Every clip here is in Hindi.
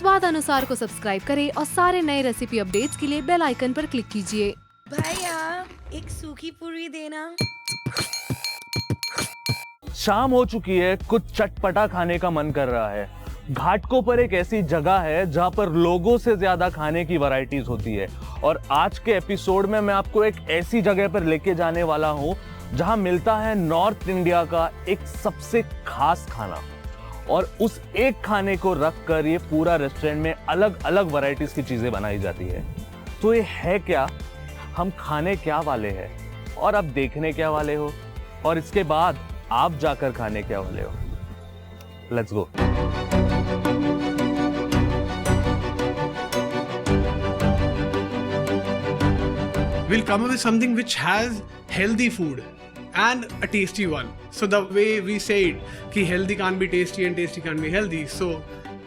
स्वाद अनुसार को सब्सक्राइब करें और सारे नए रेसिपी अपडेट्स के लिए बेल आइकन पर क्लिक कीजिए। भैया एक सूखी पूरी देना। शाम हो चुकी है, कुछ चटपटा खाने का मन कर रहा है। घाटकों पर एक ऐसी जगह है जहां पर लोगों से ज्यादा खाने की वैरायटीज होती है और आज के एपिसोड में मैं आपको एक ऐसी जगह पर लेके जाने वाला हूं जहां मिलता है नॉर्थ इंडिया का एक सबसे खास खाना और उस एक खाने को रखकर ये पूरा रेस्टोरेंट में अलग अलग वैरायटीज की चीजें बनाई जाती है। तो ये है क्या, हम खाने क्या वाले हैं और अब देखने क्या वाले हो और इसके बाद आप जाकर खाने क्या वाले हो। Let's go. We'll come up with something which has healthy food and a tasty one. So the way we say it, कि healthy can't be tasty and tasty can't be healthy. So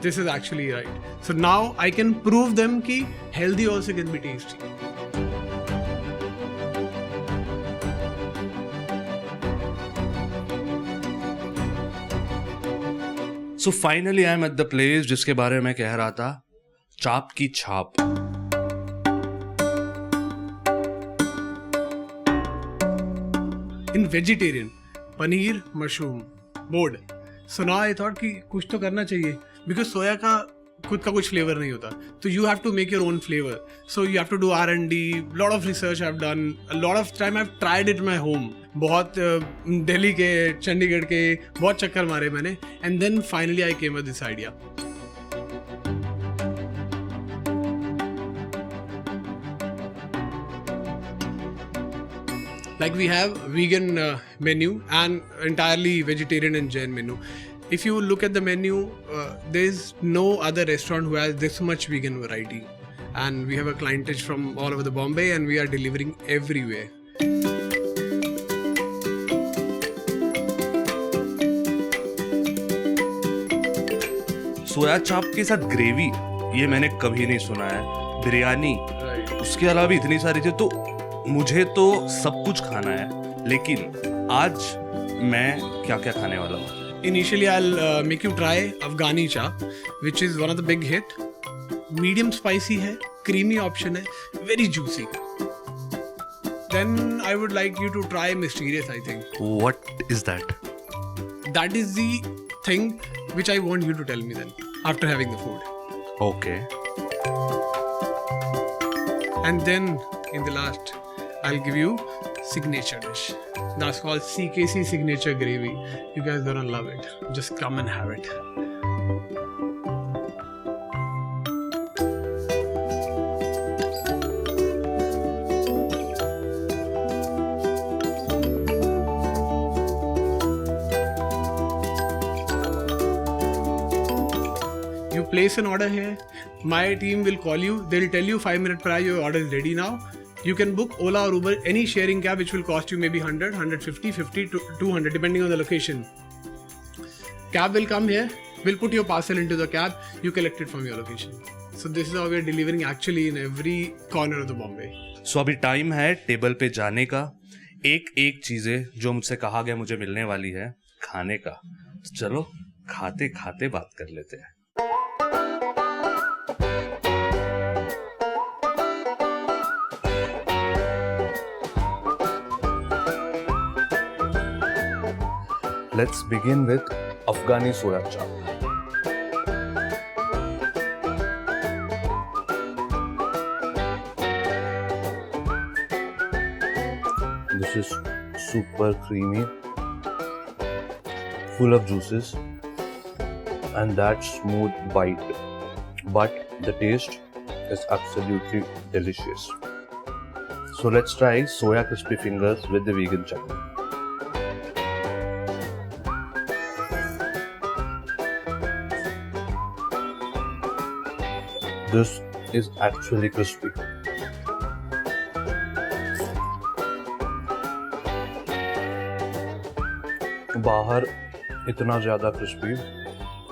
this is actually right. So now I can prove them कि healthy also can be tasty. So finally I am at the place जिसके बारे में मैं कह रहा था, चाप की छाप। In vegetarian, paneer, mushroom, board. So now I thought कि कुछ तो करना चाहिए because सोया का खुद का कुछ फ्लेवर नहीं होता, तो you have to make your own flavor. So you have to do R&D, lot of research I've done, a lot of time I've tried it my home. बहुत दिल्ली के, चंडीगढ़ के बहुत चक्कर मारे मैंने, and then finally I came with this idea. Like we have vegan menu and entirely vegetarian and Jain menu. If you look at the menu, there's no other restaurant who has this much vegan variety. And we have a clientage from all over the Bombay and we are delivering everywhere. सोया चाप के साथ ग्रेवी, ये मैंने कभी नहीं सुना है। बिरयानी, उसके अलावा भी इतनी सारी चीजें, तो मुझे तो सब कुछ खाना है, लेकिन आज मैं क्या क्या खाने वाला हूँ। Initially, I'll make you try Afghani chap, which is one of the big hit. Medium spicy है, creamy option है, very juicy. Then I would like you to try mysterious, I think. What is that? That is the thing which I want you to tell me then, after having the food. Okay. And then, in the last, I'll give you signature dish. That's called CKC Signature Gravy. You guys gonna love it. Just come and have it. You place an order here. My team will call you. They'll tell you 5 minutes prior your order is ready now. You can book Ola or Uber, any sharing cab, which will cost you maybe 100, 150, 50 to 200 depending on the location. Cab will come here. We'll put your parcel into the cab. You collect it from your location. So this is how we are delivering actually in every corner of the Bombay. So अभी टाइम है टेबल पे जाने का। एक एक चीजें जो मुझसे कहा गया मुझे मिलने वाली है खाने का। चलो खाते खाते बात कर लेते हैं। Let's begin with Afghani soya chap. This is super creamy, full of juices, and that smooth bite. But the taste is absolutely delicious. So let's try soya crispy fingers with the vegan chutney. This is actually crispy. बाहर इतना ज़्यादा क्रिस्पी,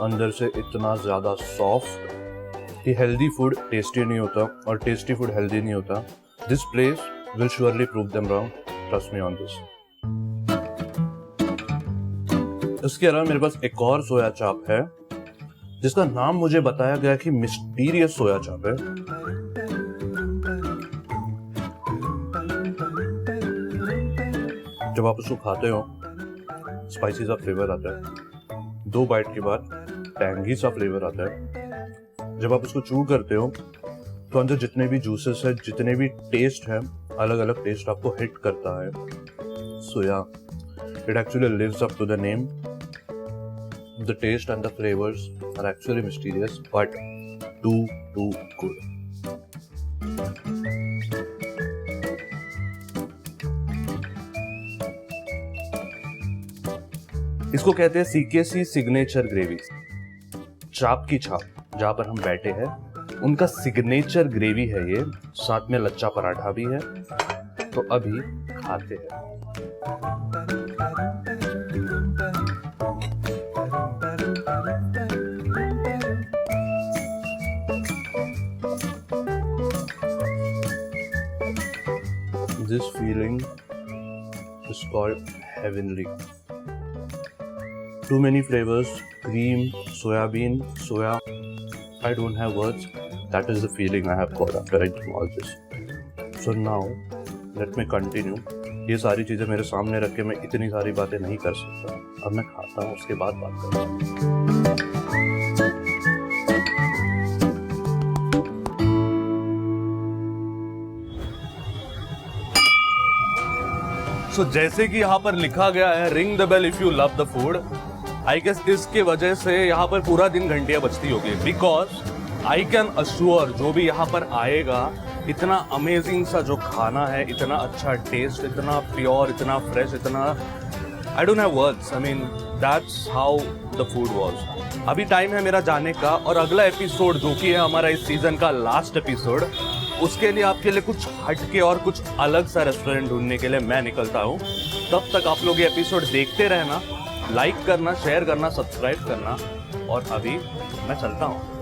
अंदर से इतना ज़्यादा सॉफ्ट कि हेल्दी फूड टेस्टी नहीं होता और टेस्टी फूड हेल्दी नहीं होता। This place will surely prove them wrong, trust me on this. इसके अलावा मेरे पास एक और सोया चाप है जिसका नाम मुझे बताया गया कि मिस्टीरियस सोया चाप है। जब आप उसको खाते हो स्पाइसी सा फ्लेवर आता है, 2 बाइट के बाद टैंगी सा फ्लेवर आता है। जब आप उसको चू करते हो तो अंदर जितने भी जूसेस है, जितने भी टेस्ट है, अलग अलग टेस्ट आपको हिट करता है। Soya, it actually lives up to the name. The taste and the flavors are actually mysterious, but too good. इसको कहते हैं CKC सिग्नेचर ग्रेवी। चाप की छाप, जहां पर हम बैठे हैं, उनका सिग्नेचर ग्रेवी है ये, साथ में लच्छा पराठा भी है। तो अभी खाते हैं। This feeling is called heavenly. Too many flavors, cream, soybean, soya. I don't have words. That is the feeling I have got after eating all this. So now, let me continue. ये सारी चीज़ें मेरे सामने रख के मैं इतनी सारी बातें नहीं कर सकता। अब मैं खाता हूँ, उसके बाद बात करता हूँ। So, जैसे कि यहाँ पर लिखा गया है ring the bell if you love the food, I guess इसके वजह से यहाँ पर पूरा दिन घंटियां बजती होगी। बिकॉज आई कैन अश्योर जो भी यहाँ पर आएगा, इतना अमेजिंग सा जो खाना है, इतना अच्छा टेस्ट, इतना प्योर, इतना फ्रेश, इतना I don't have words. I mean that's how the food was. अभी टाइम है मेरा जाने का, और अगला एपिसोड जो कि है हमारा इस सीजन का लास्ट एपिसोड, उसके लिए आपके लिए कुछ हटके और कुछ अलग सा रेस्टोरेंट ढूंढने के लिए मैं निकलता हूँ। तब तक आप लोग ये एपिसोड देखते रहना, लाइक करना, शेयर करना, सब्सक्राइब करना, और अभी मैं चलता हूँ।